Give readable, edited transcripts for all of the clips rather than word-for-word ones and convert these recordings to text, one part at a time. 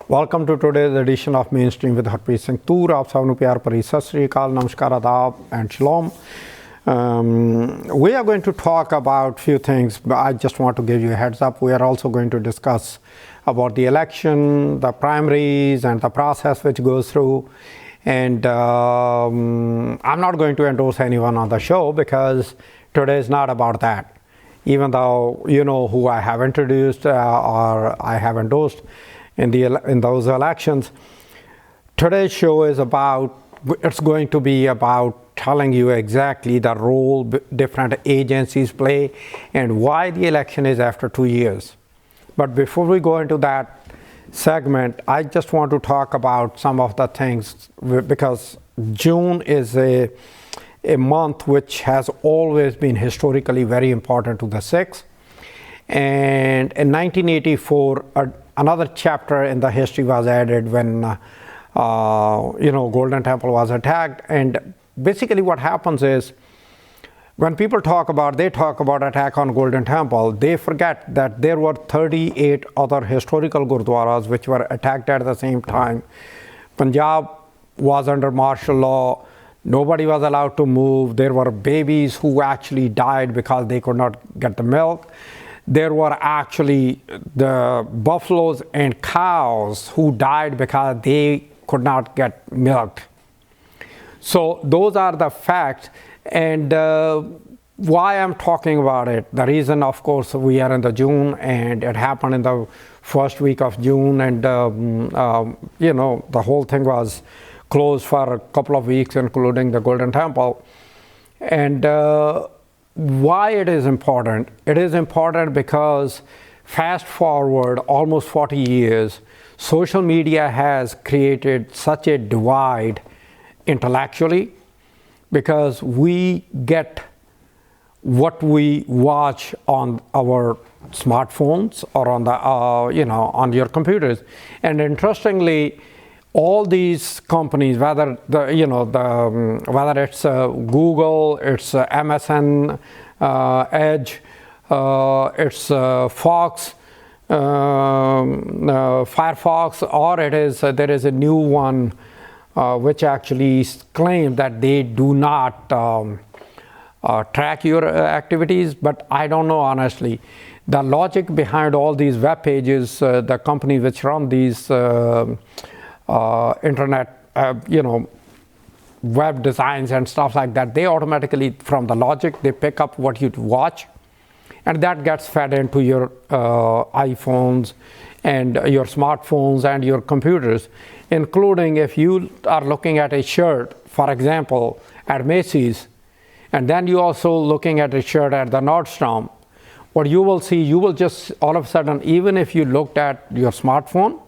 Welcome to today's edition of Mainstream with Harpreet Toor. आप सबको प्यार भरी सत श्री अकाल, नमस्कार, आदाब and shalom. We are going to talk about few things, but I just want to give you a heads up. We are also going to discuss about the election, the primaries, and the process which goes through. And I'm not going to endorse anyone on the show because today is not about that. Even though you know who I have introduced or I have endorsed in those elections, today's show is it's going to be about telling you exactly the role different agencies play and why the election is after 2 years. But before we go into that segment, I just want to talk about some of the things, because June is a month which has always been historically very important to the Sikhs. And in 1984, another chapter in the history was added when Golden Temple was attacked. And basically what happens is, when people talk about attack on Golden Temple, they forget that there were 38 other historical gurdwaras which were attacked at the same time. Punjab was under martial law. Nobody was allowed to move. There were babies who actually died because they could not get the milk. There were actually the buffaloes and cows who died because they could not get milked. So those are the facts. And why I'm talking about it, the reason, of course, we are in the June, and it happened in the first week of June, and the whole thing was closed for a couple of weeks, including the Golden Temple. And why it is important? It is important because fast forward almost 40 years, social media has created such a divide intellectually, because we get what we watch on our smartphones or on the on your computers. And interestingly, all these companies, whether whether it's Google, it's MSN, Edge, it's Fox, Firefox, or there is a new one which actually claim that they do not track your activities. But I don't know, honestly. The logic behind all these web pages, the companies which run these internet, web designs and stuff like that, they automatically, from the logic, they pick up what you watch, and that gets fed into your iPhones and your smartphones and your computers, including if you are looking at a shirt, for example, at Macy's, and then you also looking at a shirt at the Nordstrom, what you will see, you will just all of a sudden, even if you looked at your smartphone,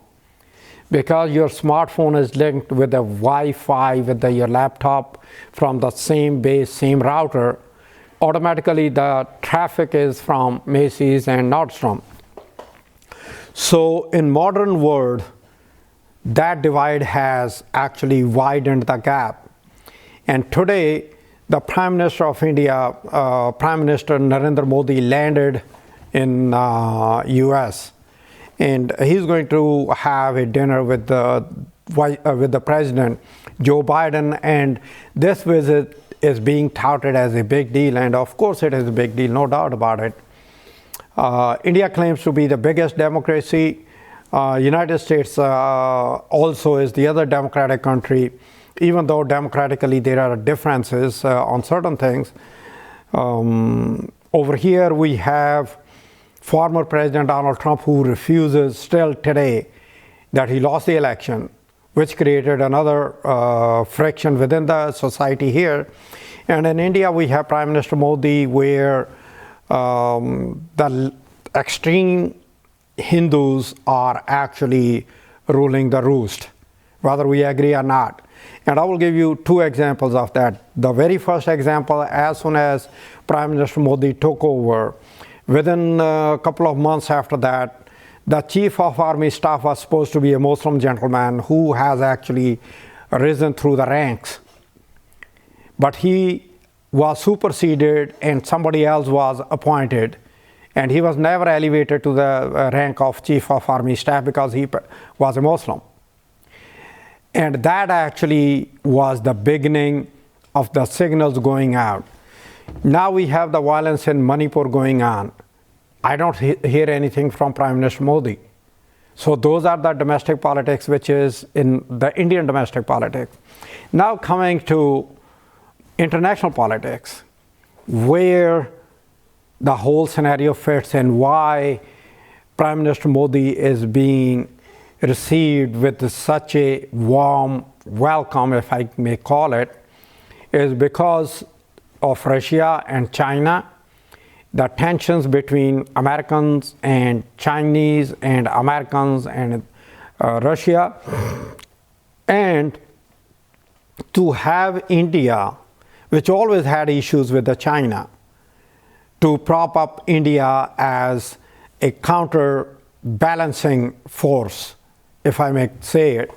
because your smartphone is linked with the Wi-Fi with your laptop from the same base, same router, automatically the traffic is from Macy's and Nordstrom. So in modern world, that divide has actually widened the gap. And today, the Prime Minister of India, Prime Minister Narendra Modi, landed in US. And he's going to have a dinner with the President, Joe Biden. And this visit is being touted as a big deal. And of course it is a big deal, no doubt about it. India claims to be the biggest democracy. United States also is the other democratic country, even though democratically there are differences on certain things. Over here we have former President Donald Trump, who refuses still today that he lost the election, which created another friction within the society here. And in India we have Prime Minister Modi, where the extreme Hindus are actually ruling the roost, whether we agree or not. And I will give you two examples of that. The very first example, as soon as Prime Minister Modi took over, within a couple of months after that, the Chief of Army Staff was supposed to be a Muslim gentleman who has actually risen through the ranks. But he was superseded and somebody else was appointed. And he was never elevated to the rank of Chief of Army Staff because he was a Muslim. And that actually was the beginning of the signals going out. Now we have the violence in Manipur going on. I don't hear anything from Prime Minister Modi. So those are the domestic politics, which is in the Indian domestic politics. Now coming to international politics, where the whole scenario fits and why Prime Minister Modi is being received with such a warm welcome, if I may call it, is because of Russia and China, the tensions between Americans and Chinese and Americans and Russia, and to have India, which always had issues with the China, to prop up India as a counterbalancing force, if I may say it.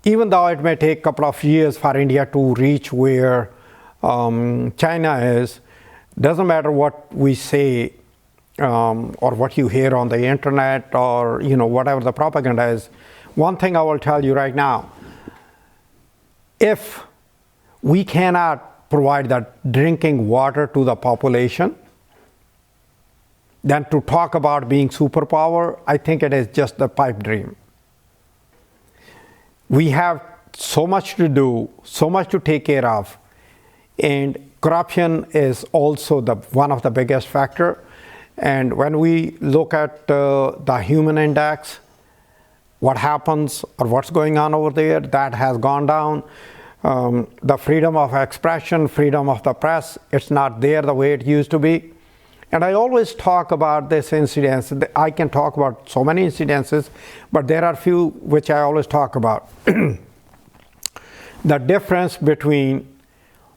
Even though it may take a couple of years for India to reach where China is, doesn't matter what we say or what you hear on the internet or whatever the propaganda is. One thing I will tell you right now, if we cannot provide that drinking water to the population, then to talk about being superpower, I think it is just a pipe dream. We have so much to do, so much to take care of, and corruption is also one of the biggest factor. And when we look at the human index, what happens or what's going on over there, that has gone down. The freedom of expression, freedom of the press, it's not there the way it used to be. And I always talk about this incidents. I can talk about so many incidences, but there are few which I always talk about. The difference between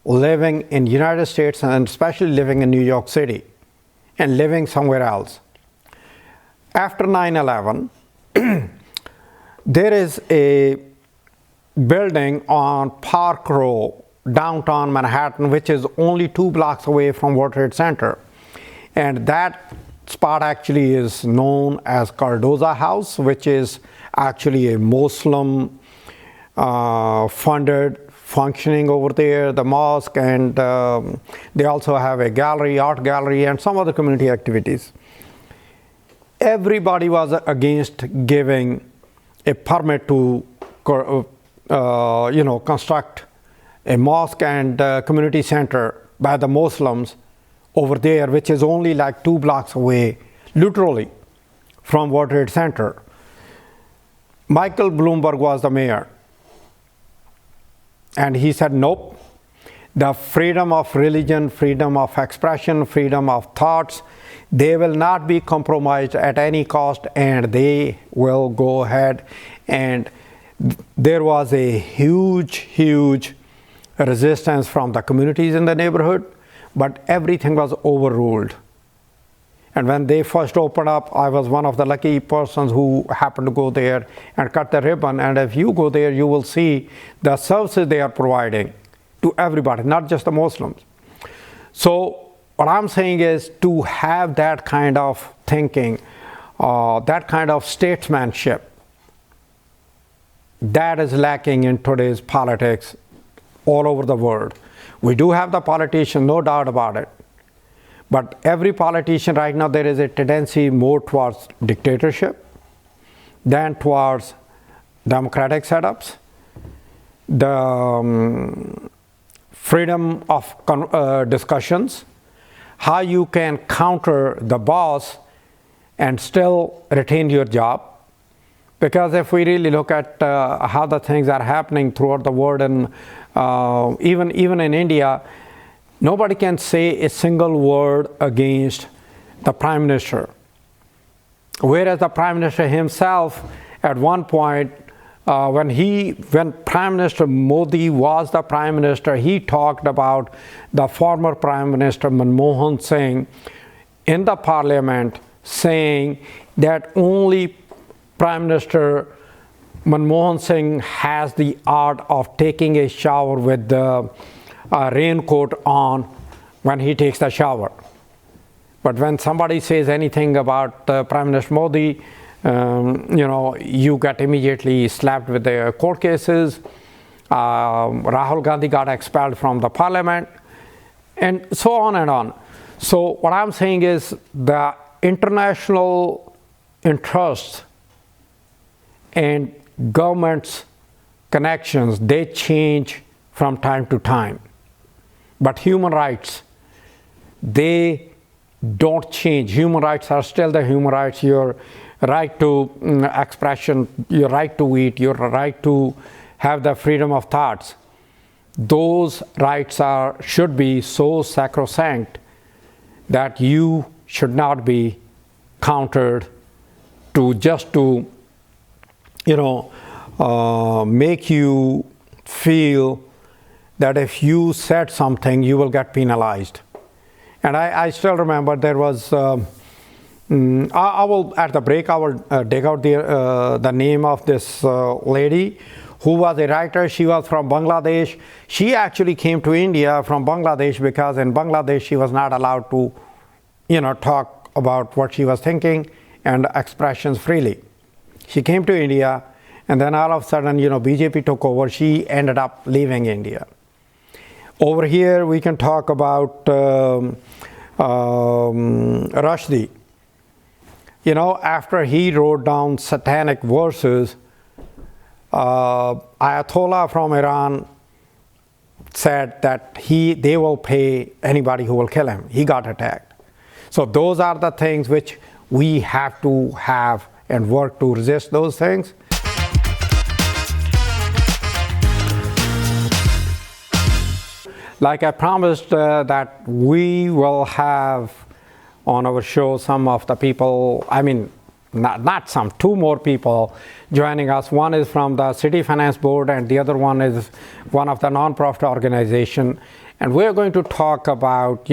living in United States and especially living in New York City and living somewhere else. After 9/11, there is a building on Park Row, downtown Manhattan, which is only 2 blocks away from World Trade Center. And that spot actually is known as Cardoza House, which is actually a Muslim funded functioning over there, the mosque, and they also have a gallery, art gallery, and some other community activities. Everybody was against giving a permit to construct a mosque and community center by the Muslims over there, which is only like 2 blocks away, literally, from World Trade Center. Michael Bloomberg was the mayor. And he said, nope, the freedom of religion, freedom of expression, freedom of thoughts, they will not be compromised at any cost, and they will go ahead. And there was a huge resistance from the communities in the neighborhood, but everything was overruled. And when they first opened up, I was one of the lucky persons who happened to go there and cut the ribbon. And if you go there, you will see the services they are providing to everybody, not just the Muslims. So what I'm saying is, to have that kind of thinking, that kind of statesmanship, that is lacking in today's politics all over the world. We do have the politicians, no doubt about it. But every politician right now, there is a tendency more towards dictatorship than towards democratic setups. The freedom of discussions, how you can counter the boss and still retain your job. Because if we really look at how the things are happening throughout the world, and even in India, nobody can say a single word against the Prime Minister. Whereas the Prime Minister himself, at one point, when Prime Minister Modi was the Prime Minister, he talked about the former Prime Minister Manmohan Singh in the Parliament, saying that only Prime Minister Manmohan Singh has the art of taking a shower with the raincoat on when he takes the shower. But when somebody says anything about Prime Minister Modi, you get immediately slapped with the court cases. Rahul Gandhi got expelled from the parliament, and so on and on. So what I'm saying is the international interests and government's connections, they change from time to time. But human rights, they don't change. Human rights are still the human rights. Your right to expression, your right to eat, your right to have the freedom of thoughts. Those rights should be so sacrosanct that you should not be countered to make you feel that if you said something, you will get penalized. And I still remember there was, I will, at the break, I will dig out the name of this lady who was a writer. She was from Bangladesh. She actually came to India from Bangladesh because in Bangladesh she was not allowed to, talk about what she was thinking and expressions freely. She came to India, and then all of a sudden, BJP took over. She ended up leaving India. Over here, we can talk about Rushdie. After he wrote down satanic verses, Ayatollah from Iran said that they will pay anybody who will kill him. He got attacked. So those are the things which we have to have and work to resist those things. Like I promised that we will have on our show some of the people, not some, two more people joining us. One is from the City Finance Board and the other one is one of the non-profit organization. And we're going to talk about,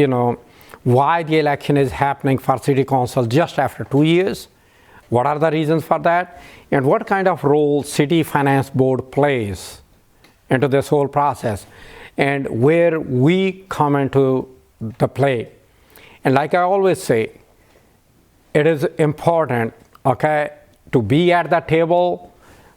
why the election is happening for City Council just after 2 years. What are the reasons for that? And what kind of role City Finance Board plays into this whole process, and where we come into the play. And like I always say, it is important, to be at the table.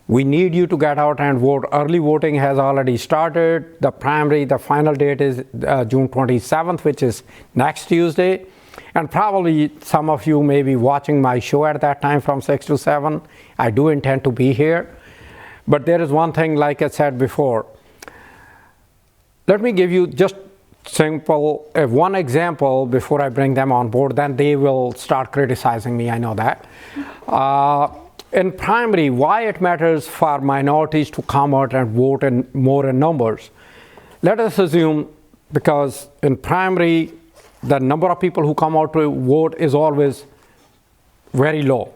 We need you to get out and vote. Early voting has already started. The primary, the final date is June 27th, which is next Tuesday. And probably some of you may be watching my show at that time from 6 to 7. I do intend to be here. But there is one thing, like I said before. Let me give you just simple one example before I bring them on board. Then they will start criticizing me, I know that. In primary, why it matters for minorities to come out and vote more in numbers. Let us assume, because in primary, the number of people who come out to vote is always very low.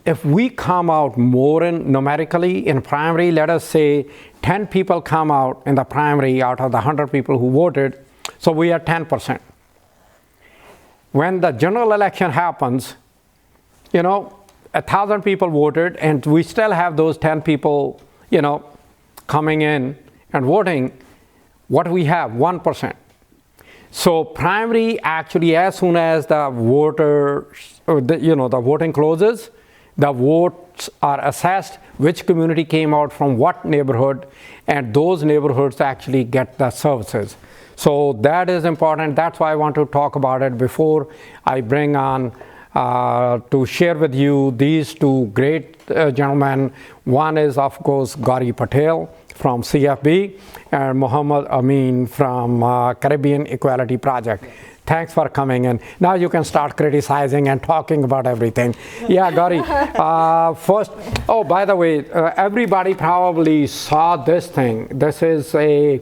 If we come out more numerically in primary, let us say 10 people come out in the primary out of the 100 people who voted, so we are 10%. When the general election happens, 1,000 people voted, and we still have those 10 people, coming in and voting. What we have? 1%. So primary, actually, as soon as the the voting closes, the votes are assessed, which community came out from what neighborhood, and those neighborhoods actually get the services. So that is important. That's why I want to talk about it before I bring on to share with you these two great gentlemen. One is, of course, Gauri Patel from CFB and Muhammad Amin from Caribbean Equality Project. Thanks for coming in. Now you can start criticizing and talking about everything. Yeah, Gauri. First, by the way, everybody probably saw this thing. This is a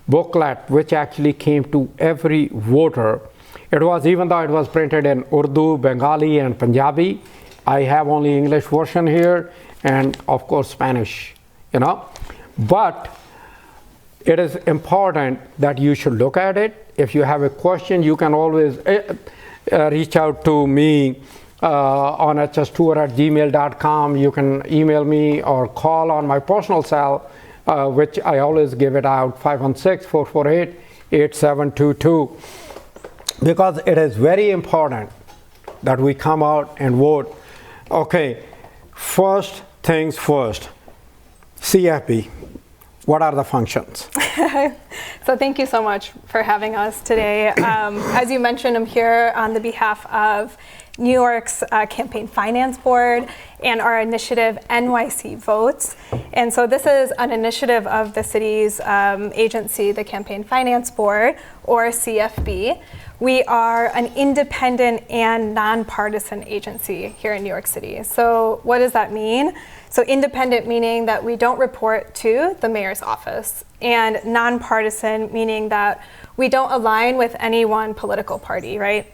booklet which actually came to every voter. It was, even though it was printed in Urdu, Bengali, and Punjabi, I have only English version here, and of course Spanish, But it is important that you should look at it. If you have a question, you can always reach out to me on justour@gmail.com. You can email me or call on my personal cell, which I always give it out, 516-448-8722. because it is very important that we come out and vote. Okay, first things first, CFP, what are the functions? So thank you so much for having us today. As you mentioned, I'm here on the behalf of New York's Campaign Finance Board and our initiative NYC Votes. And so this is an initiative of the city's agency, the Campaign Finance Board, or CFB. We are an independent and nonpartisan agency here in New York City. So what does that mean? So independent meaning that we don't report to the mayor's office, and nonpartisan meaning that we don't align with any one political party, right?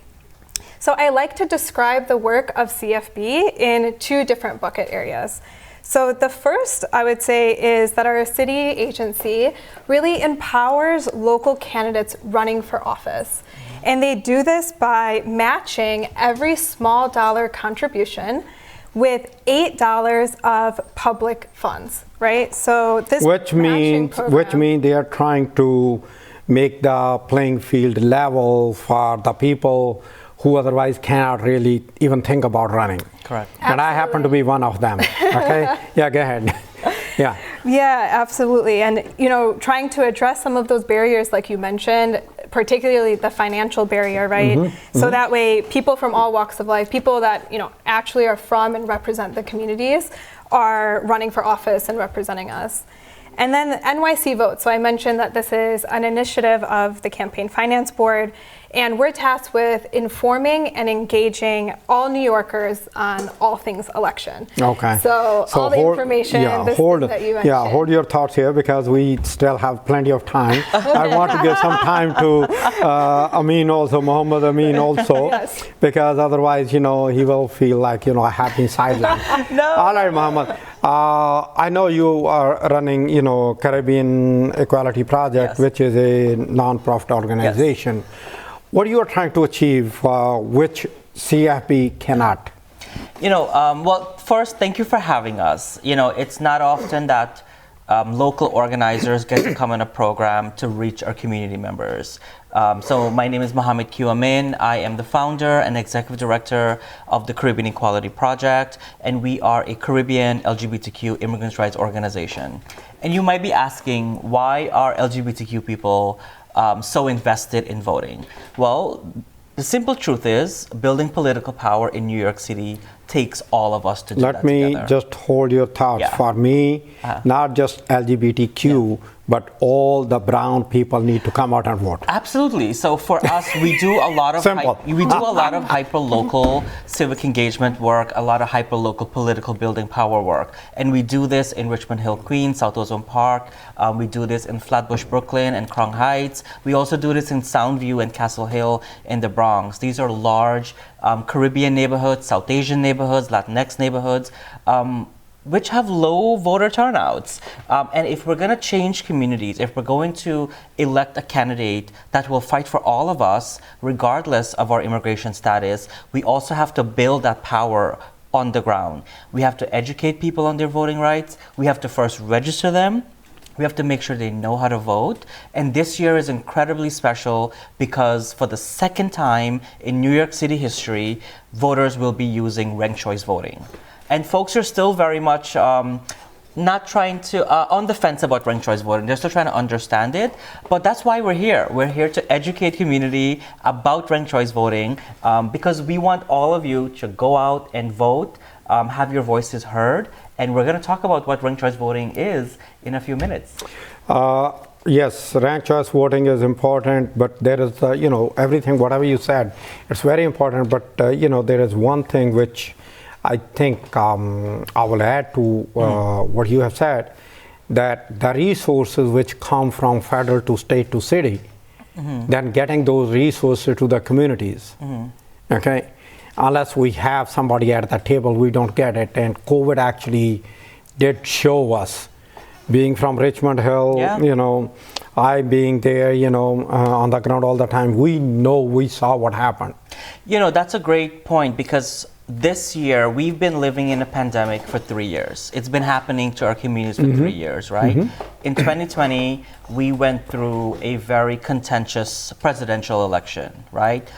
So I like to describe the work of CFB in two different bucket areas. So the first, I would say, is that our city agency really empowers local candidates running for office. And they do this by matching every small dollar contribution with $8 of public funds, right? So this which means they are trying to make the playing field level for the people who otherwise cannot really even think about running. Correct. And I happen to be one of them. Okay. Yeah, go ahead. Yeah. Yeah, absolutely. And trying to address some of those barriers, like you mentioned, particularly the financial barrier, right? So that way, people from all walks of life, people that actually are from and represent the communities, are running for office and representing us. And then the NYC Vote. So I mentioned that this is an initiative of the Campaign Finance Board, and we're tasked with informing and engaging all New Yorkers on all things election. Okay. So all the information that you mentioned. Yeah, hold your thoughts here because we still have plenty of time. I want to give some time to Amin also, Mohammed Amin also, Yes. because otherwise, he will feel like, I have been sidelined. No. All right, Mohammed. I know you are running, Caribbean Equality Project, Yes. which is a non-profit organization. Yes. What you are trying to achieve, which CFP cannot? Well, first, thank you for having us. It's not often that local organizers get to come in a program to reach our community members. So my name is Mohammed Q. Amin. I am the founder and executive director of the Caribbean Equality Project, and we are a Caribbean LGBTQ immigrants' rights organization. And you might be asking, why are LGBTQ people so invested in voting? Well, the simple truth is, building political power in New York City takes all of us to do that Let me together. just hold your thoughts. Yeah. For me, not just LGBTQ, but all the brown people need to come out and vote. Absolutely. So for us, we do a lot of hyper-local civic engagement work, a lot of hyper-local political building power work, and we do this in Richmond Hill, Queens, South Ozone Park. We do this in Flatbush, Brooklyn, and Crown Heights. We also do this in Soundview and Castle Hill in the Bronx. These are large Caribbean neighborhoods, South Asian neighborhoods, Latinx neighborhoods, which have low voter turnouts. And if we're going to change communities, if we're going to elect a candidate that will fight for all of us, regardless of our immigration status, we also have to build that power on the ground. We have to educate people on their voting rights. We have to first register them. We have to make sure they know how to vote. And this year is incredibly special because for the second time in New York City history, voters will be using ranked choice voting. And folks are still very much not trying to, on the fence about ranked choice voting. They're still trying to understand it. But that's why we're here. We're here to educate community about ranked choice voting because we want all of you to go out and vote, have your voices heard. And we're going to talk about what ranked choice voting is in a few minutes. Yes, ranked choice voting is important, but there is, everything, whatever you said, it's very important. But, there is one thing which I think I will add to what you have said, that the resources which come from federal to state to city, then getting those resources to the communities, okay? Unless we have somebody at the table, we don't get it. And COVID actually did show us, being from Richmond Hill, I being there, on the ground all the time, we saw what happened. That's a great point because this year, we've been living in a pandemic for 3 years. It's been happening to our communities for 3 years, right? in 2020, we went through a very contentious presidential election, right?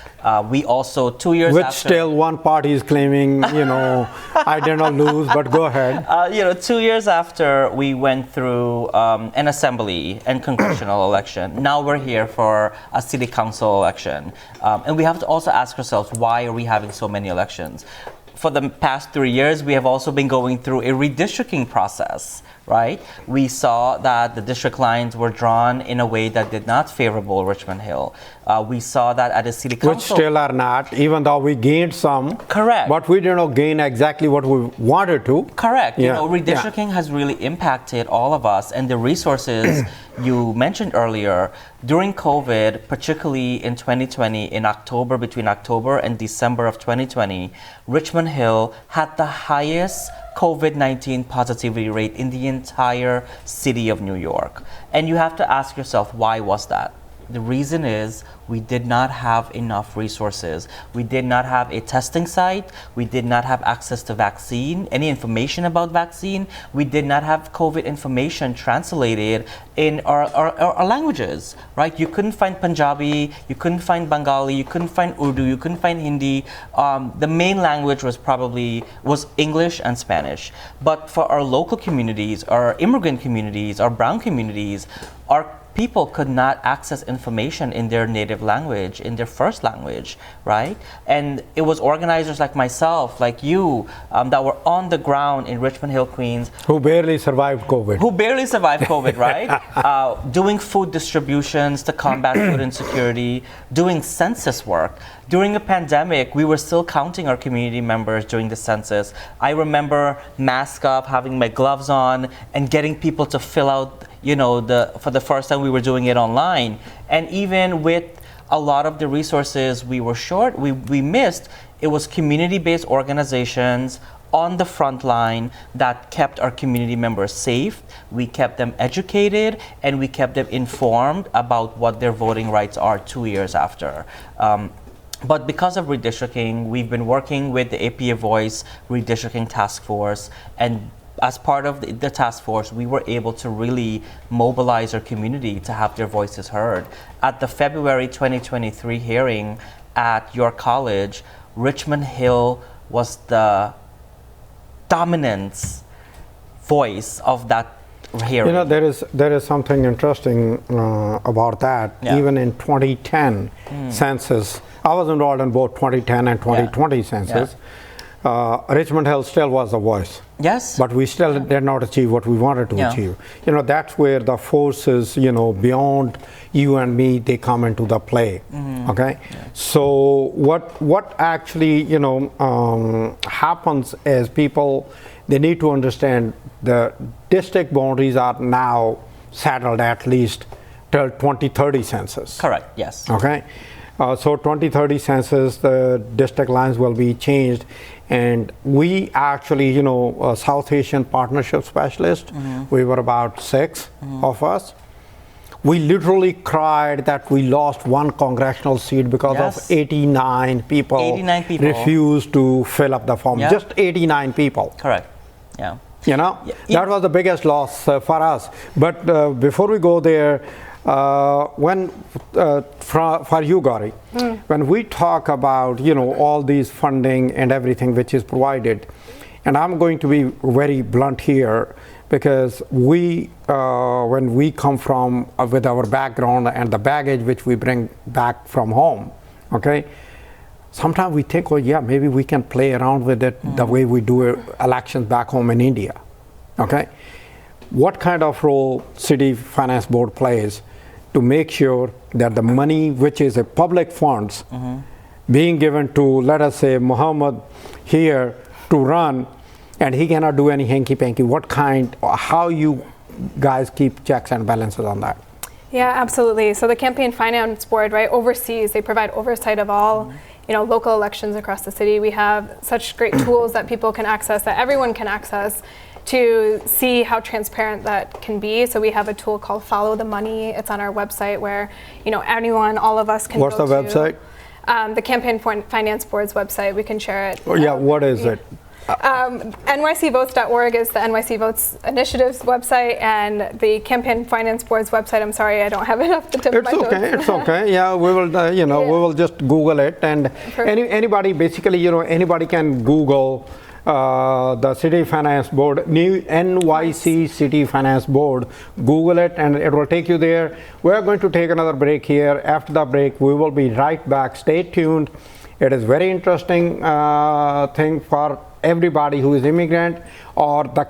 We also, 2 years Which after... still one party is claiming, I did not lose, but go ahead. 2 years after we went through an assembly and congressional election, now we're here for a city council election. And we have to also ask ourselves, why are we having so many elections? For the past 3 years, we have also been going through a redistricting process, right? We saw that the district lines were drawn in a way that did not favorable Richmond Hill. We saw that at a city council. Which still are not, even though we gained some. Correct. But we did not gain exactly what we wanted to. Correct. Yeah. Redistricting has really impacted all of us, and the resources you mentioned earlier during COVID, particularly in 2020, in October, between October and December of 2020, Richmond Hill had the highest COVID-19 positivity rate in the entire city of New York. And you have to ask yourself, why was that? The reason is we did not have enough resources. We did not have a testing site. We did not have access to vaccine, any information about vaccine. We did not have COVID information translated in our languages, right? You couldn't find Punjabi, you couldn't find Bengali, you couldn't find Urdu, you couldn't find Hindi. The main language was English and Spanish. But for our local communities, our immigrant communities, our brown communities, our people could not access information in their native language, in their first language, right? And it was organizers like myself, like you, that were on the ground in Richmond Hill, Queens. Who barely survived COVID. Right? Doing food distributions to combat food insecurity, doing census work. During a pandemic, we were still counting our community members during the census. I remember mask up, having my gloves on, and getting people to fill out for the first time we were doing it online. And even with a lot of the resources we were short, we missed, it was community-based organizations on the front line that kept our community members safe. We kept them educated, and we kept them informed about what their voting rights are 2 years after. But because of redistricting, we've been working with the APA Voice Redistricting Task Force, and as part of the task force, we were able to really mobilize our community to have their voices heard. At the February 2023 hearing at your college, Richmond Hill was the dominant voice of that hearing. There is something interesting about that. Yeah. Even in 2010 census, I was involved in both 2010 and 2020 census. Richmond Hill still was the voice. Yes. But we still did not achieve what we wanted to achieve. That's where the forces, beyond you and me, they come into the play. Okay. Yeah. So what actually, happens is people, they need to understand the district boundaries are now settled at least till 2030 census. Correct. Yes. Okay. So 2030 census, the district lines will be changed, and we actually, South Asian Partnership Specialist, we were about 6 of us. We literally cried that we lost one congressional seat because of 89 people refused to fill up the form. Just 89 people. Correct. Yeah. That was the biggest loss for us. But before we go there, for you, Gauri, when we talk about all these funding and everything which is provided, and I'm going to be very blunt here, because we when we come from with our background and the baggage which we bring back from home, okay, sometimes we think, oh yeah, maybe we can play around with it the way we do elections back home in India. Okay, what kind of role City Finance Board plays to make sure that the money which is a public funds being given to, let us say, Muhammad here to run, and he cannot do any hanky-panky, how you guys keep checks and balances on that? Yeah, absolutely. So the Campaign Finance Board, right, oversees, they provide oversight of all local elections across the city. We have such great tools that people can access, that everyone can access, to see how transparent that can be. So we have a tool called Follow the Money. It's on our website where anyone, all of us can What's go the website? The Campaign Finance Board's website. We can share it. Oh, yeah, what is it? NYCVotes.org is the NYC Votes Initiative's website, and the Campaign Finance Board's website. I'm sorry, I don't have it off the tip of my okay. notes. It's okay. Yeah, we will. We will just Google it, and anybody basically, anybody can Google the City Finance Board, new NYC City Finance Board. Google it, and it will take you there. We are going to take another break here. After the break, we will be right back. Stay tuned. It is very interesting thing for everybody who is immigrant or the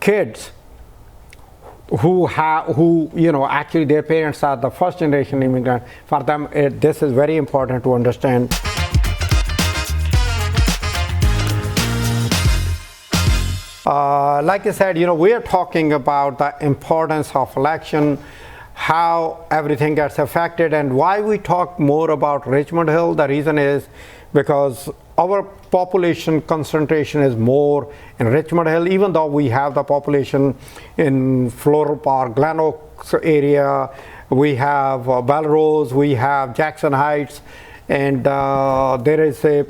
kids who actually their parents are the first generation immigrant. For them, this is very important to understand. Like I said, we are talking about the importance of election, how everything gets affected, and why we talk more about Richmond Hill. The reason is because our population concentration is more in Richmond Hill, even though we have the population in Floral Park, Glen Oaks area, we have Belrose, we have Jackson Heights, and there is a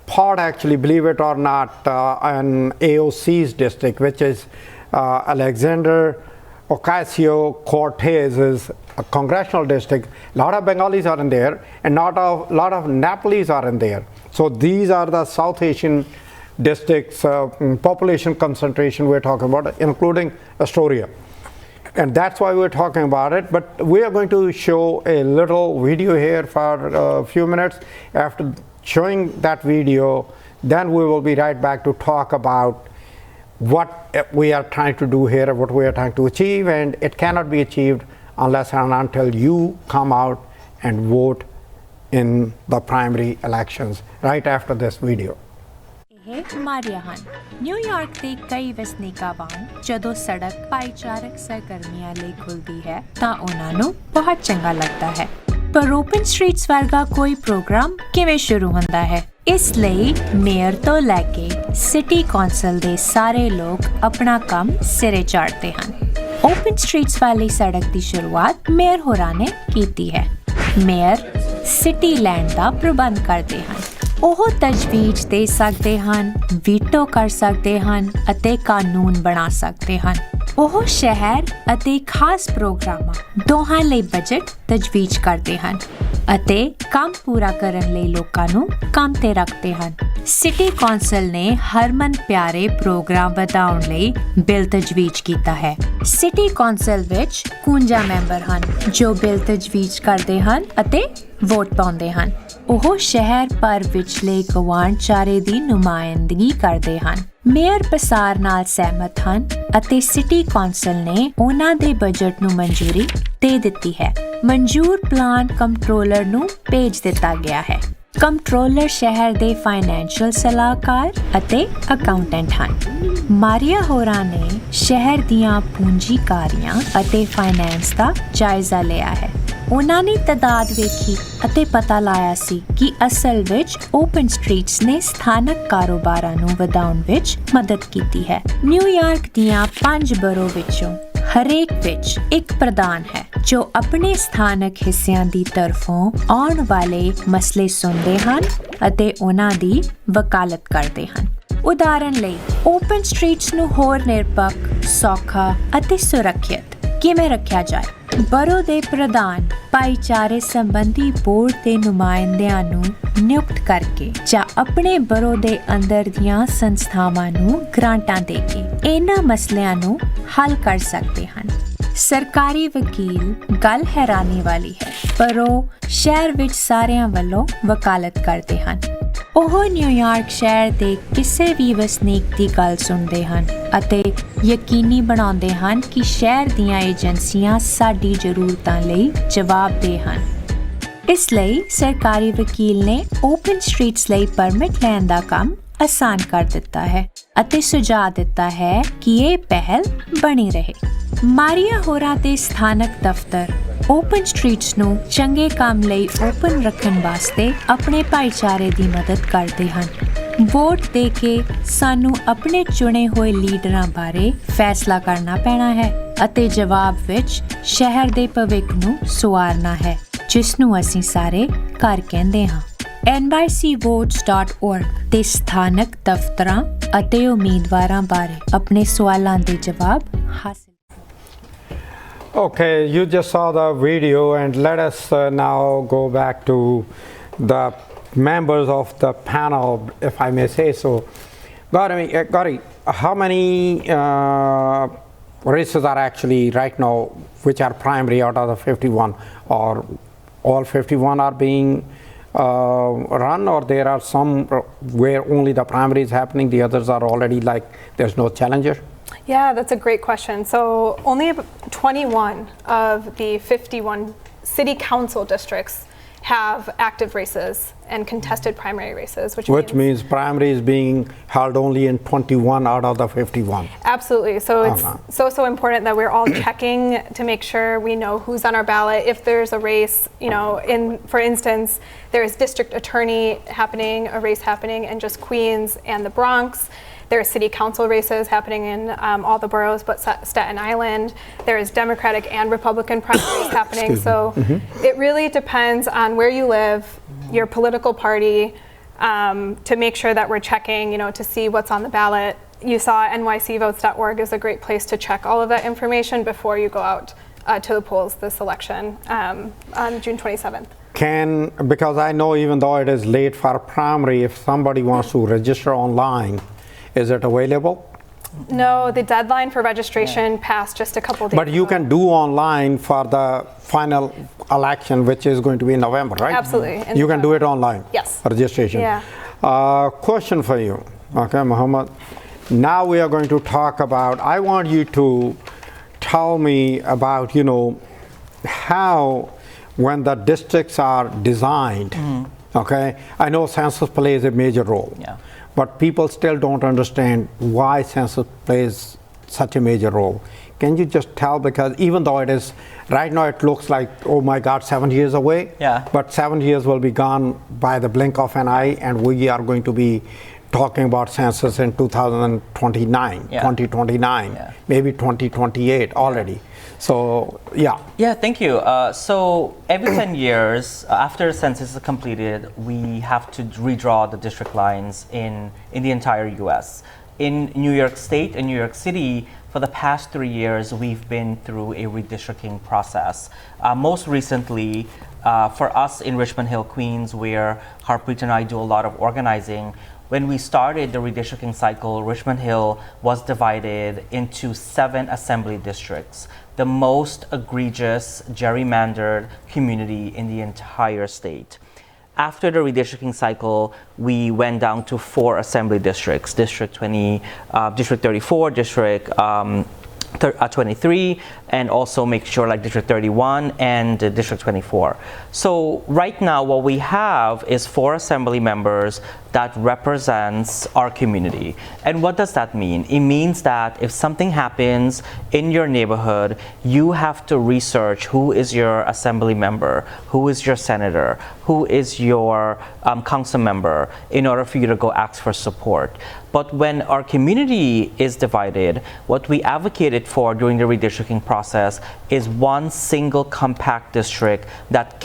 part, actually, believe it or not, in AOC's district, which is Alexander Ocasio-Cortez's congressional district. A lot of Bengalis are in there, and a lot of Nepalese are in there. So these are the South Asian districts population concentration we're talking about, including Astoria. And that's why we're talking about it. But we are going to show a little video here for a few minutes. After showing that video, then we will be right back to talk about what we are trying to do here, what we are trying to achieve, and it cannot be achieved unless and until you come out and vote in the primary elections right after this video. ਇਹ ਮਾਰੀਆ ਹਨ New York ਦੇ ਕਈ ਵਸਨੀਕਾਂ ਵਾਂਗ ਜਦੋਂ ਸੜਕ ਭਾਈਚਾਰਕ ਸਰਗਰਮੀਆਂ ਲਈ ਖੁੱਲਦੀ ਹੈ ਤਾਂ ਉਹਨਾਂ ਨੂੰ ਬਹੁਤ ਚੰਗਾ ਲੱਗਦਾ ਹੈ ਪਰ ਓਪਨ ਸਟਰੀਟਸ ਵਰਗਾ ਕੋਈ ਪ੍ਰੋਗਰਾਮ ਕਿਵੇਂ ਸ਼ੁਰੂ ਹੁੰਦਾ ਹੈ ਇਸ ਲਈ ਮੇਅਰ ਤੋਂ ਲੈ ਕੇ ਸਿਟੀ ਕੌਂਸਲ ਦੇ ਸਾਰੇ ਲੋਕ ਆਪਣਾ ਕੰਮ ਸਿਰੇ ਚਾੜਦੇ ਹਨ ਓਪਨ ਸਟਰੀਟਸ ਵਾਲੀ ਸੜਕ ਦੀ ਸ਼ੁਰੂਆਤ ਮੇਅਰ ਹੋਰਾਂ ਨੇ ਕੀਤੀ ਹੈ ਮੇਅਰ ਸਿਟੀ ਲੈਂਡ ਦਾ ਪ੍ਰਬੰਧ ਕਰਦੇ ਹਨ ਉਹ ਤਜਵੀਜ਼ ਦੇ ਸਕਦੇ ਹਨ ਵੀਟੋ ਕਰ ਸਕਦੇ ਹਨ ਅਤੇ ਕਾਨੂੰਨ ਬਣਾ ਸਕਦੇ ਹਨ ਉਹ ਸ਼ਹਿਰ ਅਤੇ ਖਾਸ ਪ੍ਰੋਗਰਾਮਾਂ ਦੋਹਾਂ ਲਈ ਬਜਟ ਤਜਵੀਜ਼ ਕਰਦੇ ਹਨ ਅਤੇ ਕੰਮ ਪੂਰਾ ਕਰਨ ਲਈ ਲੋਕਾਂ ਨੂੰ ਕੰਮ ਤੇ ਰੱਖਦੇ ਹਨ ਸਿਟੀ ਕੌਂਸਲ ਨੇ ਹਰਮਨ ਪਿਆਰੇ ਪ੍ਰੋਗਰਾਮ ਵਧਾਉਣ ਲਈ ਬਿੱਲ ਤਜਵੀਜ਼ ਕੀਤਾ ਹੈ ਸਿਟੀ ਕੌਂਸਲ ਵਿੱਚ 51 ਮੈਂਬਰ ਹਨ ਜੋ ਬਿੱਲ ਤਜਵੀਜ਼ ਕਰਦੇ ਹਨ ਅਤੇ ਵੋਟ ਪਾਉਂਦੇ ਹਨ ਉਹ ਸ਼ਹਿਰ ਭਰ ਵਿਚਲੇ ਗਵਾਂਢਚਾਰੇ ਦੀ ਨੁਮਾਇੰਦਗੀ ਕਰਦੇ ਹਨ ਮੇਅਰ ਪਸਾਰ ਨਾਲ ਸਹਿਮਤ ਹਨ ਅਤੇ ਸਿਟੀ ਕੌਂਸਲ ਨੇ ਉਹਨਾਂ ਦੇ ਬਜਟ ਨੂੰ ਮਨਜ਼ੂਰੀ ਦੇ ਦਿੱਤੀ ਹੈ ਮਨਜ਼ੂਰ ਪਲਾਨ ਕੰਟਰੋਲਰ ਨੂੰ ਭੇਜ ਦਿੱਤਾ ਗਿਆ ਹੈ ਕੰਟਰੋਲਰ ਸ਼ਹਿਰ ਦੇ ਫਾਈਨੈਂਸ਼ੀਅਲ ਸਲਾਹਕਾਰ ਅਤੇ ਅਕਾਊਂਟੈਂਟ ਹਨ ਮਾਰੀਆ ਹੋਰਾਂ ਨੇ ਸ਼ਹਿਰ ਦੀਆਂ ਪੂੰਜੀਕਾਰੀਆਂ ਅਤੇ ਫਾਈਨੈਂਸ ਦਾ ਜਾਇਜ਼ਾ ਲਿਆ ਹੈ ਉਹਨਾਂ ਨੇ ਤਦਾਦ ਵੇਖੀ ਅਤੇ ਪਤਾ ਲਾਇਆ ਸੀ ਕਿ ਅਸਲ ਵਿੱਚ ਓਪਨ ਸਟਰੀਟਸ ਨੇ ਸਥਾਨਕ ਕਾਰੋਬਾਰਾਂ ਨੂੰ ਵਧਾਉਣ ਵਿੱਚ ਮਦਦ ਕੀਤੀ ਹੈ ਨਿਊਯਾਰਕ ਦੀਆਂ 5 ਬਰੋ ਵਿੱਚੋਂ ਹਰੇਕ ਵਿੱਚ ਇੱਕ ਪ੍ਰਧਾਨ ਹੈ ਜੋ ਆਪਣੇ ਸਥਾਨਕ ਹਿੱਸਿਆਂ ਦੀ ਤਰਫੋਂ ਆਉਣ ਵਾਲੇ ਮਸਲੇ ਸੁਣਦੇ ਹਨ ਅਤੇ ਉਹਨਾਂ ਦੀ ਵਕਾਲਤ ਕਰਦੇ ਹਨ ਉਦਾਹਰਨ ਲਈ ਓਪਨ ਸਟਰੀਟਸ ਨੂੰ ਹੋਰ ਨਿਰਪੱਖ ਸੌਖਾ ਅਤੇ ਸੁਰੱਖਿਅਤ ਕਿਵੇਂ ਰੱਖਿਆ ਜਾਏ ਬਰੋ ਦੇ ਪ੍ਰਧਾਨ ਭਾਈਚਾਰੇ ਸੰਬੰਧੀ ਬੋਰਡ ਦੇ ਨੁਮਾਇੰਦਿਆਂ ਨੂੰ ਨਿਯੁਕਤ ਕਰਕੇ ਜਾਂ ਆਪਣੇ ਬਰੋ ਦੇ ਅੰਦਰ ਦੀਆਂ ਸੰਸਥਾਵਾਂ ਨੂੰ ਗ੍ਰਾਂਟਾਂ ਦੇ ਕੇ ਇਹਨਾਂ ਮਸਲਿਆਂ ਨੂੰ ਹੱਲ ਕਰ ਸਕਦੇ ਹਨ ਸਰਕਾਰੀ ਵਕੀਲ ਗੱਲ ਹੈਰਾਨੀ ਵਾਲੀ ਹੈ ਪਰ ਉਹ ਸ਼ਹਿਰ ਵਿੱਚ ਸਾਰਿਆਂ ਵੱਲੋਂ ਵਕਾਲਤ ਕਰਦੇ ਹਨ ਉਹ ਨਿਊਯਾਰਕ ਸ਼ਹਿਰ ਦੇ ਕਿਸੇ ਵੀ ਵਸਨੀਕ ਦੀ ਗੱਲ ਸੁਣਦੇ ਹਨ ਅਤੇ ਯਕੀਨੀ ਬਣਾਉਂਦੇ ਹਨ ਕਿ ਸ਼ਹਿਰ ਦੀਆਂ ਏਜੰਸੀਆਂ ਸਾਡੀ ਜ਼ਰੂਰਤਾਂ ਲਈ ਜਵਾਬਦੇਹ ਹਨ ਇਸ ਲਈ ਸਰਕਾਰੀ ਵਕੀਲ ਨੇ ਓਪਨ ਸਟਰੀਟਸ ਲਈ ਪਰਮਿਟ ਲੈਣ ਦਾ ਕੰਮ ਆਸਾਨ ਕਰ ਦਿੱਤਾ ਹੈ ਅਤੇ ਸੁਝਾਅ ਦਿੱਤਾ ਹੈ ਕਿ ਇਹ ਪਹਿਲ ਬਣੀ ਰਹੇ ਮਾਰੀਆ ਹੋਰਾਂ ਦੇ ਸਥਾਨਕ ਦਫ਼ਤਰ ਓਪਨ ਸਟਰੀਟਸ ਨੂੰ ਚੰਗੇ ਕੰਮ ਲਈ ਓਪਨ ਰੱਖਣ ਵਾਸਤੇ ਆਪਣੇ ਭਾਈਚਾਰੇ ਦੀ ਮਦਦ ਕਰਦੇ ਹਨ ਵੋਟ ਦੇ ਕੇ ਸਾਨੂੰ ਆਪਣੇ ਚੁਣੇ ਹੋਏ ਲੀਡਰਾਂ ਬਾਰੇ ਫੈਸਲਾ ਕਰਨਾ ਪੈਣਾ ਹੈ ਅਤੇ ਜਵਾਬ ਵਿੱਚ ਸ਼ਹਿਰ ਦੇ ਭਵਿੱਖ ਨੂੰ ਸੁਆਰਨਾ ਹੈ ਜਿਸ ਨੂੰ ਅਸੀਂ ਸਾਰੇ ਘਰ ਕਹਿੰਦੇ ਹਾਂ nycvotes.org ਦੇ ਸਥਾਨਕ ਦਫ਼ਤਰਾਂ ਅਤੇ ਉਮੀਦਵਾਰਾਂ ਬਾਰੇ ਆਪਣੇ ਸਵਾਲਾਂ ਦੇ ਜਵਾਬ ਹਾਸਲ। Okay, you just saw the video, and let us now go back to the members of the panel, if I may say so. Gauri, how many races are actually right now which are primary out of the 51, or all 51 are being run, or there are some where only the primary is happening, the others are already like there's no challenger? Yeah, that's a great question. So only 21 of the 51 city council districts have active races and contested primary races, which means primary is being held only in 21 out of the 51. Absolutely. So it's so important that we're all checking to make sure we know who's on our ballot. If there's a race, for instance, there's district attorney happening, a race happening in just Queens and the Bronx. There are city council races happening in all the boroughs but Staten Island. There is Democratic and Republican primaries happening. So it really depends on where you live, your political party, to make sure that we're checking, to see what's on the ballot. You saw nycvotes.org is a great place to check all of that information before you go out to the polls this election on June 27th. Because I know even though it is late for primary, if somebody wants to register online, is it available? No, the deadline for registration passed just a couple days ago. But you can do online for the final election, which is going to be in November, right? Absolutely. You can do it online? Yes. Registration. Yeah. Question for you, okay, Muhammad. Now we are going to talk about, I want you to tell me about, how when the districts are designed, okay, I know census plays a major role. Yeah. But people still don't understand why census plays such a major role. Can you just tell, because even though it is, right now it looks like, oh my God, 7 years away, but 7 years will be gone by the blink of an eye, and we are going to be talking about census in 2029, maybe 2028 already. So, yeah. Yeah, thank you. So every 10 years, after the census is completed, we have to redraw the district lines in the entire U.S. In New York State and New York City, for the past 3 years, we've been through a redistricting process. Most recently, for us in Richmond Hill, Queens, where Harpreet and I do a lot of organizing, when we started the redistricting cycle, Richmond Hill was divided into 7 assembly districts, the most egregious gerrymandered community in the entire state. After the redistricting cycle, we went down to 4 assembly districts, District 34, District 23, and also make sure like District 31 and District 24. So right now what we have is 4 assembly members that represents our community. And what does that mean? It means that if something happens in your neighborhood, you have to research who is your assembly member, who is your senator, who is your council member, in order for you to go ask for support. But when our community is divided, what we advocated for during the redistricting process is one single compact district that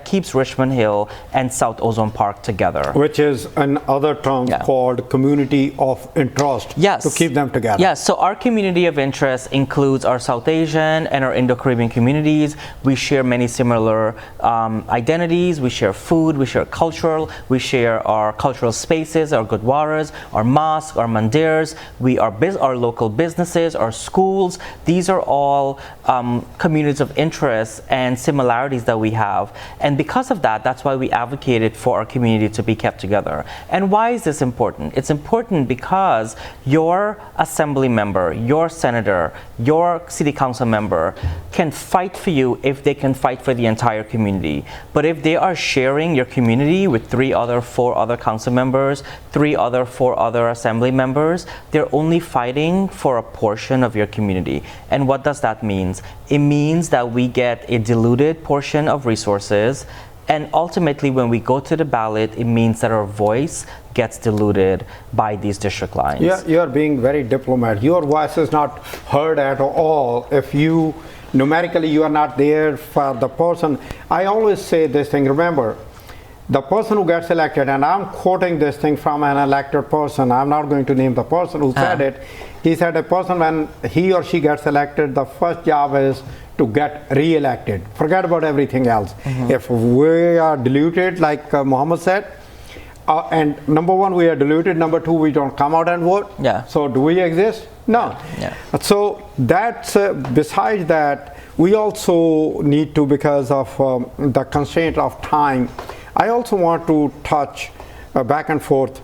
keeps Richmond Hill and South Ozone Park together. Which is in other terms called community of interest. Yes. To keep them together. Yes, so our community of interest includes our South Asian and our Indo-Caribbean communities. We share many similar identities. We share food, we share we share our cultural spaces, our gurdwaras, our mosques, our mandirs, our local businesses, our schools. These are all communities of interest and similarities that we have. And because of that, that's why we advocated for our community to be kept together. And why is this important? It's important because your assembly member, your senator, your city council member can fight for you if they can fight for the entire community. But if they are sharing your community with 4 other council members, 4 other assembly members, they're only fighting for a portion of your community. And what does that mean? It means that we get a diluted portion of resources, and ultimately when we go to the ballot, it means that our voice gets diluted by these district lines. Yeah, you're being very diplomatic. Your voice is not heard at all if you numerically you are not there for the person. I always say this thing, remember, the person who gets elected, and I'm quoting this thing from an elected person, I'm not going to name the person who said it. He said a person, when he or she gets elected, the first job is to get re-elected. Forget about everything else. If we are diluted, like Muhammad said, and number one, we are diluted, number two, we don't come out and vote. So do we exist? No. So that's, besides that, we also need to, because of the constraint of time, I also want to touch back and forth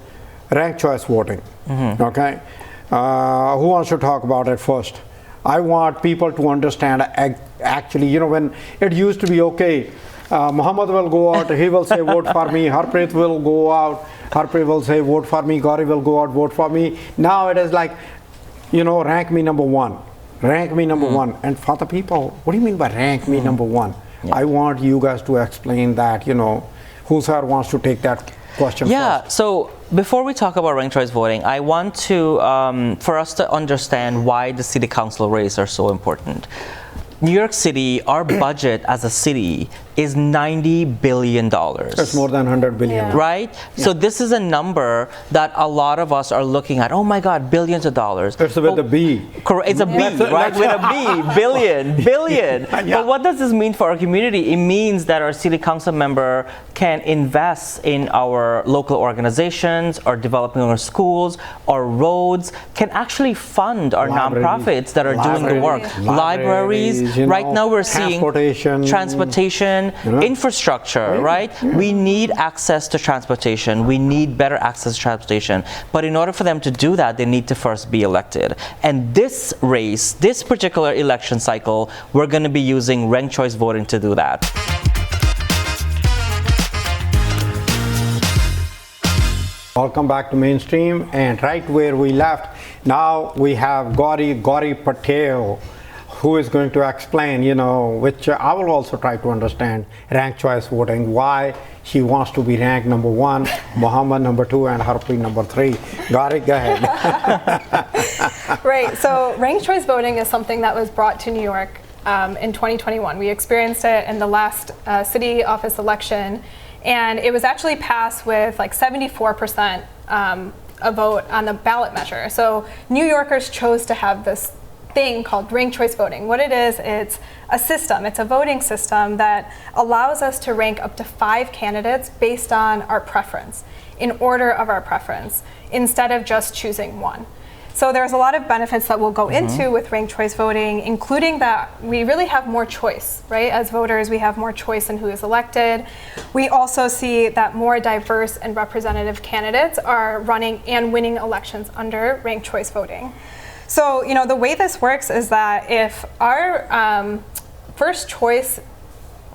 ranked choice voting. Okay, who wants to talk about it first? I want people to understand actually, you know, when it used to be okay, Muhammad will go out, he will say vote for me, Harpreet will go out, Harpreet will say vote for me, Gauri will go out, vote for me. Now it is like, you know, rank me number one, rank me number one. And for the people, what do you mean by rank me number one? I want you guys to explain that, you know. Who, sir, wants to take that question first? So before we talk about ranked choice voting, I want to, for us to understand why the city council race are so important. New York City, our budget as a city is $90 billion. That's more than 100 billion. Right? So this is a number that a lot of us are looking at. Oh my God, billions of dollars. It's with a B. Correct. It's a B, right? With a B, billion. But what does this mean for our community? It means that our city council member can invest in our local organizations, or developing our schools, our roads, can actually fund our nonprofits that are doing the work. Libraries. Right now we're seeing transportation, infrastructure, right? We need access to transportation. We need better access to transportation. But in order for them to do that, they need to first be elected. And this race, this particular election cycle, we're going to be using ranked choice voting to do that. Welcome back to Mainstream, and right where we left, now we have Gauri Patel, who is going to explain, you know, which I will also try to understand, ranked choice voting, why she wants to be ranked number one, Muhammad number two, and Harpreet number three. Gauri, go ahead. Right, so ranked choice voting is something that was brought to New York in 2021. We experienced it in the last city office election, and it was actually passed with like 74% a vote on the ballot measure. So New Yorkers chose to have this thing called ranked choice voting. What it is, it's a system, it's a voting system that allows us to rank up to 5 candidates based on our preference, in order of our preference, instead of just choosing one. So there's a lot of benefits that we'll go into with ranked choice voting, including that we really have more choice, right? As voters, we have more choice in who is elected. We also see that more diverse and representative candidates are running and winning elections under ranked choice voting. So, you know, the way this works is that if our first choice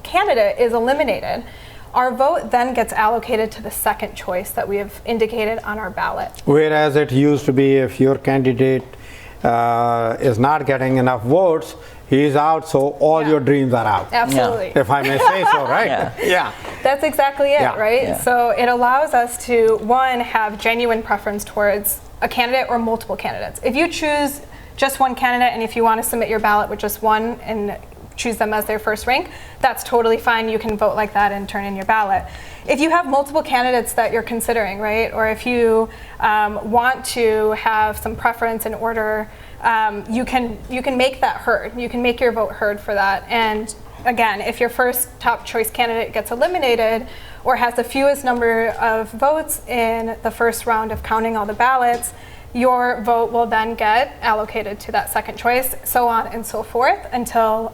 candidate is eliminated, our vote then gets allocated to the second choice that we have indicated on our ballot. Whereas it used to be, if your candidate is not getting enough votes, he's out, so all your dreams are out. Absolutely. If I may say so, right? That's exactly it, right? So it allows us to, one, have genuine preference towards a candidate or multiple candidates. If you choose just one candidate, and if you want to submit your ballot with just one and choose them as their first rank, that's totally fine. You can vote like that and turn in your ballot. If you have multiple candidates that you're considering, right, or if you want to have some preference in order, you can make that heard. You can make your vote heard for that. And again, if your first top choice candidate gets eliminated or has the fewest number of votes in the first round of counting all the ballots, your vote will then get allocated to that second choice, so on and so forth, until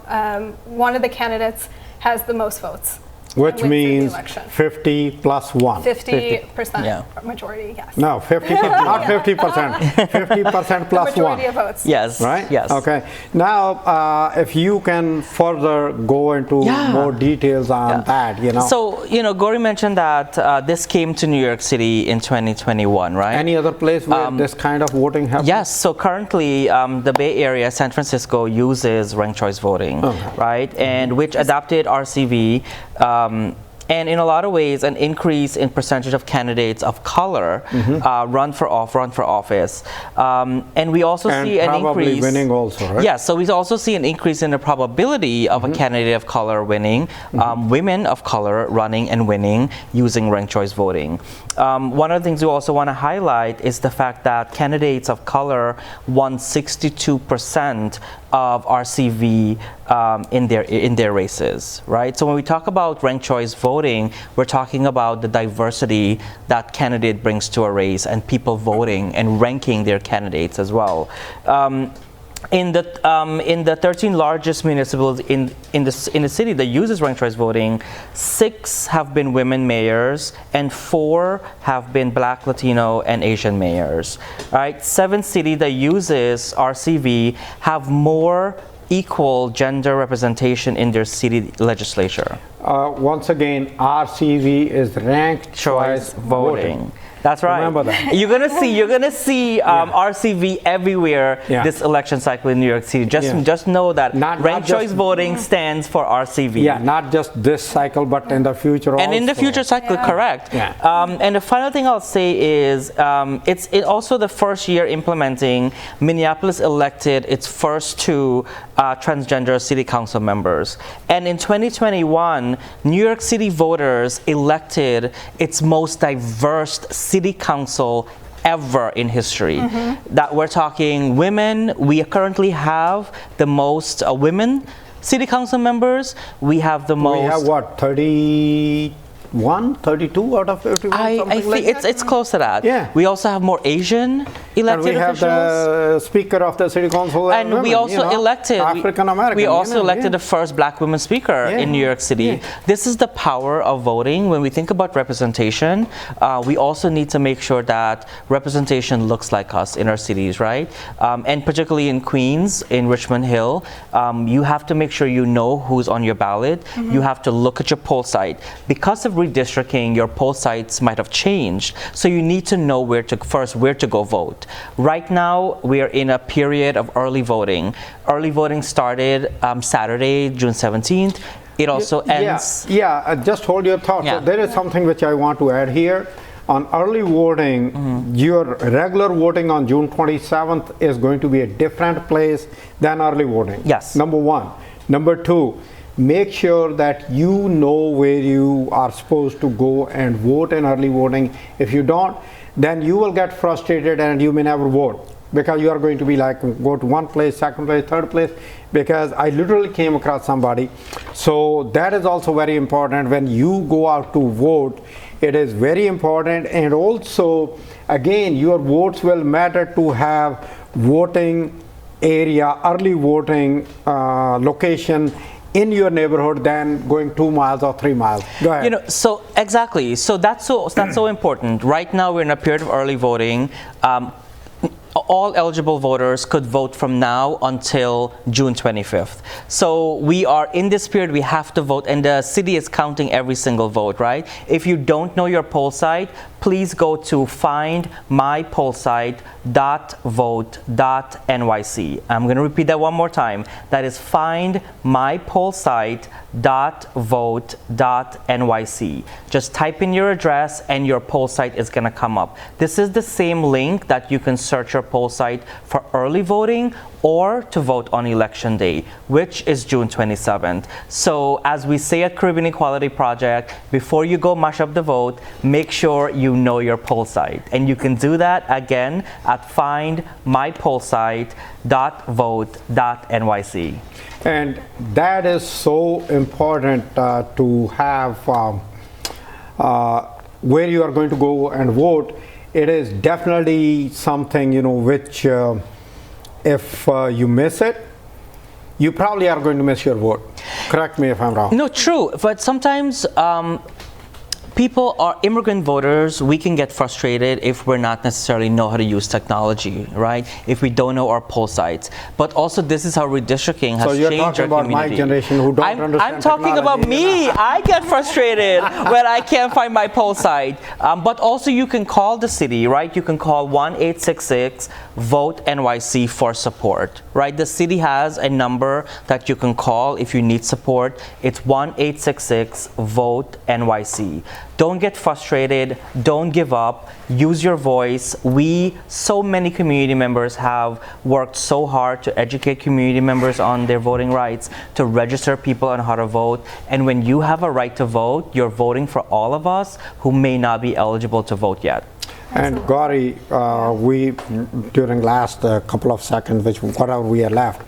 one of the candidates has the most votes. Which means 50 plus 1. 50% majority, yes. No, 50, not 50%. 50% plus 1. The majority of votes. Yes. Right? Yes. Okay. Now, if you can further go into more details on that, you know. So, you know, Gauri mentioned that this came to New York City in 2021, right? Any other place where this kind of voting happens? Yes. So currently, the Bay Area, San Francisco, uses ranked choice voting, right? And which adopted RCV. and in a lot of ways, an increase in percentage of candidates of color run for office. And we also see an increase. Winning also, right? Yes, so we also see an increase in the probability of a candidate of color winning, women of color running and winning using ranked choice voting. One of the things we also want to highlight is the fact that candidates of color won 62% of RCV in their races, right? So when we talk about ranked choice voting, we're talking about the diversity that candidate brings to a race and people voting and ranking their candidates as well. In the 13 largest municipalities in the city that uses ranked choice voting, 6 have been women mayors and 4 have been Black, Latino, and Asian mayors. Right? 7 cities that uses RCV have more equal gender representation in their city legislature. Once again, RCV is ranked choice voting. That's right. Remember that. You're gonna see RCV everywhere this election cycle in New York City. Just know that ranked choice voting stands for RCV. Yeah, not just this cycle, but in the future also. And in the future cycle, correct. Yeah. And the final thing I'll say is it's also the first year implementing. Minneapolis elected its first 2 transgender city council members. And in 2021, New York City voters elected its most diverse city council ever in history. That we're talking women. We currently have the most women city council members. We have the most. We have what, 32 out of 51? I think it's close to that. Yeah. We also have more Asian elected officials. And we have the speaker of the city council. And women, we also elected African American. We also elected the first Black women speaker in New York City. This is the power of voting. When we think about representation, we also need to make sure that representation looks like us in our cities, right? And particularly in Queens, in Richmond Hill, you have to make sure you know who's on your ballot. You have to look at your poll site. Because of redistricting, your poll sites might have changed. So you need to know where to go vote. Right now, we are in a period of early voting. Early voting started Saturday, June 17th. It also ends. Just hold your thought. So there is something which I want to add here. On early voting, your regular voting on June 27th is going to be a different place than early voting. Yes. Number 1. Number 2. Make sure that you know where you are supposed to go and vote in early voting. If you don't, then you will get frustrated and you may never vote, because you are going to be like, go to one place, second place, third place, because I literally came across somebody. So that is also very important. When you go out to vote, it is very important. And also, again, your votes will matter to have voting area, early voting location in your neighborhood than going 2 miles or 3 miles. Go ahead. You know, so exactly. So that's so important. Right now we're in a period of early voting. All eligible voters could vote from now until June 25th. So we are in this period, we have to vote, and the city is counting every single vote, right? If you don't know your poll site, please go to findmypollsite.vote.nyc. I'm going to repeat that one more time. That is findmypollsite.vote.nyc. Just type in your address and your poll site is going to come up. This is the same link that you can search your poll site for early voting or to vote on election day, which is June 27th. So as we say at Caribbean Equality Project, before you go mash up the vote, make sure you know your poll site. And you can do that again at findmypollsite.vote.nyc. And that is so important to have where you are going to go and vote. It is definitely something, you know, which if you miss it, you probably are going to miss your vote. Correct me if I'm wrong. No, true. But sometimes people are immigrant voters. We can get frustrated if we're not necessarily know how to use technology, right? If we don't know our poll sites. But also, this is how redistricting has changed our community. So you're talking about my generation who don't understand I'm talking about me. I get frustrated when I can't find my poll site. But also, you can call the city, right? You can call 1-866 Vote NYC for support, right? The city has a number that you can call if you need support. It's 1-866-VOTE NYC. Don't get frustrated. Don't give up. Use your voice. So many community members have worked so hard to educate community members on their voting rights, to register people on how to vote. And when you have a right to vote, you're voting for all of us who may not be eligible to vote yet. And Gauri, we during last couple of seconds, whatever we are left,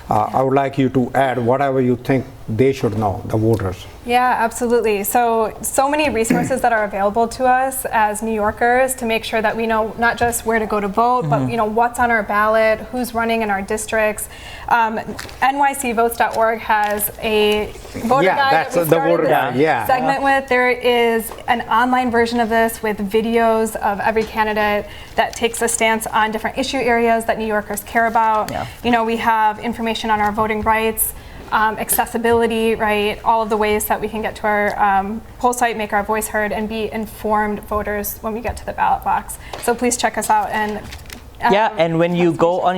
I would like you to add whatever you think they should know, the voters. Yeah, absolutely. So many resources that are available to us as New Yorkers to make sure that we know not just where to go to vote, but what's on our ballot, who's running in our districts. NYCvotes.org has a voter guide that's that we the started voter this guide, segment with. There is an online version of this with videos of every candidate that takes a stance on different issue areas that New Yorkers care about. Yeah. We have information on our voting rights, accessibility, right? All of the ways that we can get to our poll site, make our voice heard, and be informed voters when we get to the ballot box. So please check us out. And and when you go on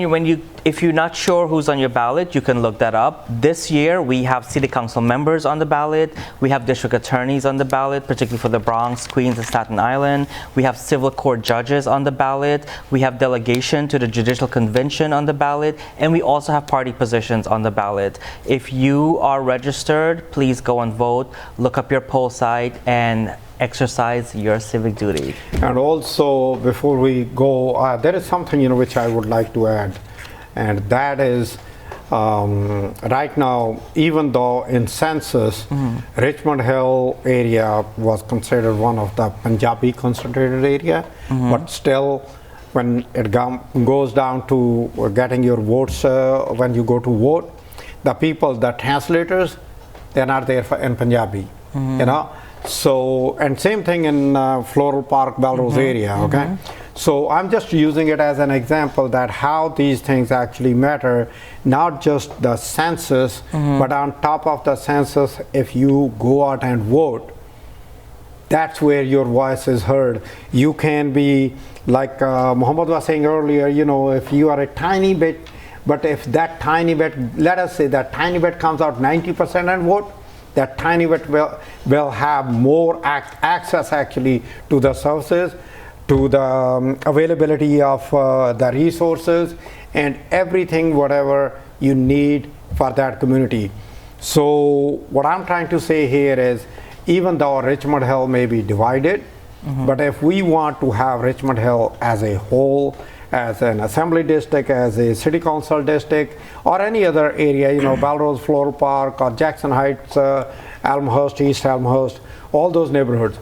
if you're not sure who's on your ballot, you can look that up. This year, we have city council members on the ballot. We have district attorneys on the ballot, particularly for the Bronx, Queens, and Staten Island. We have civil court judges on the ballot. We have delegation to the Judicial Convention on the ballot. And we also have party positions on the ballot. If you are registered, please go and vote. Look up your poll site and exercise your civic duty. And also, before we go, there is something which I would like to add, and that is right now, even though in census, Richmond Hill area was considered one of the Punjabi concentrated area, but still, when it goes down to getting your votes, when you go to vote, the people, the translators, they're not there in Punjabi, So, and same thing in Floral Park, Belrose area, okay? So I'm just using it as an example that how these things actually matter, not just the census, but on top of the census, if you go out and vote, that's where your voice is heard. You can be, like Muhammad was saying earlier, if you are a tiny bit, but if that tiny bit, let us say that tiny bit comes out 90% and vote, that tiny bit will have more access actually to the services, to the availability of the resources and everything, whatever you need for that community. So what I'm trying to say here is, even though Richmond Hill may be divided, but if we want to have Richmond Hill as a whole, as an assembly district, as a city council district, or any other area, Belrose, Floral Park, or Jackson Heights, Elmhurst, East Elmhurst, all those neighborhoods,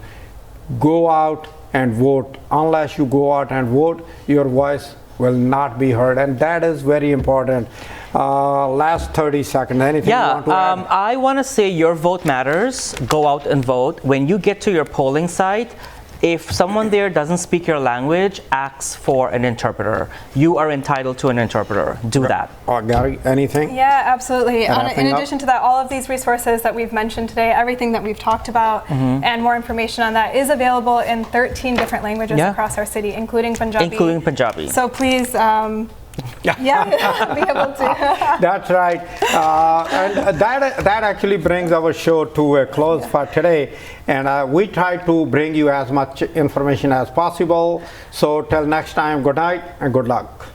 go out and vote. Unless you go out and vote, your voice will not be heard, and that is very important. Last 30 seconds, anything you want to add? I want to say your vote matters. Go out and vote. When you get to your polling site, if someone there doesn't speak your language, ask for an interpreter. You are entitled to an interpreter. Do that. Gary, anything? Yeah, absolutely. In Wrapping addition to that, all of these resources that we've mentioned today, everything that we've talked about, and more information on that is available in 13 different languages across our city, including Punjabi. So please, be able to. That's right. And that actually brings our show to a close for today. And we try to bring you as much information as possible. So till next time, good night and good luck.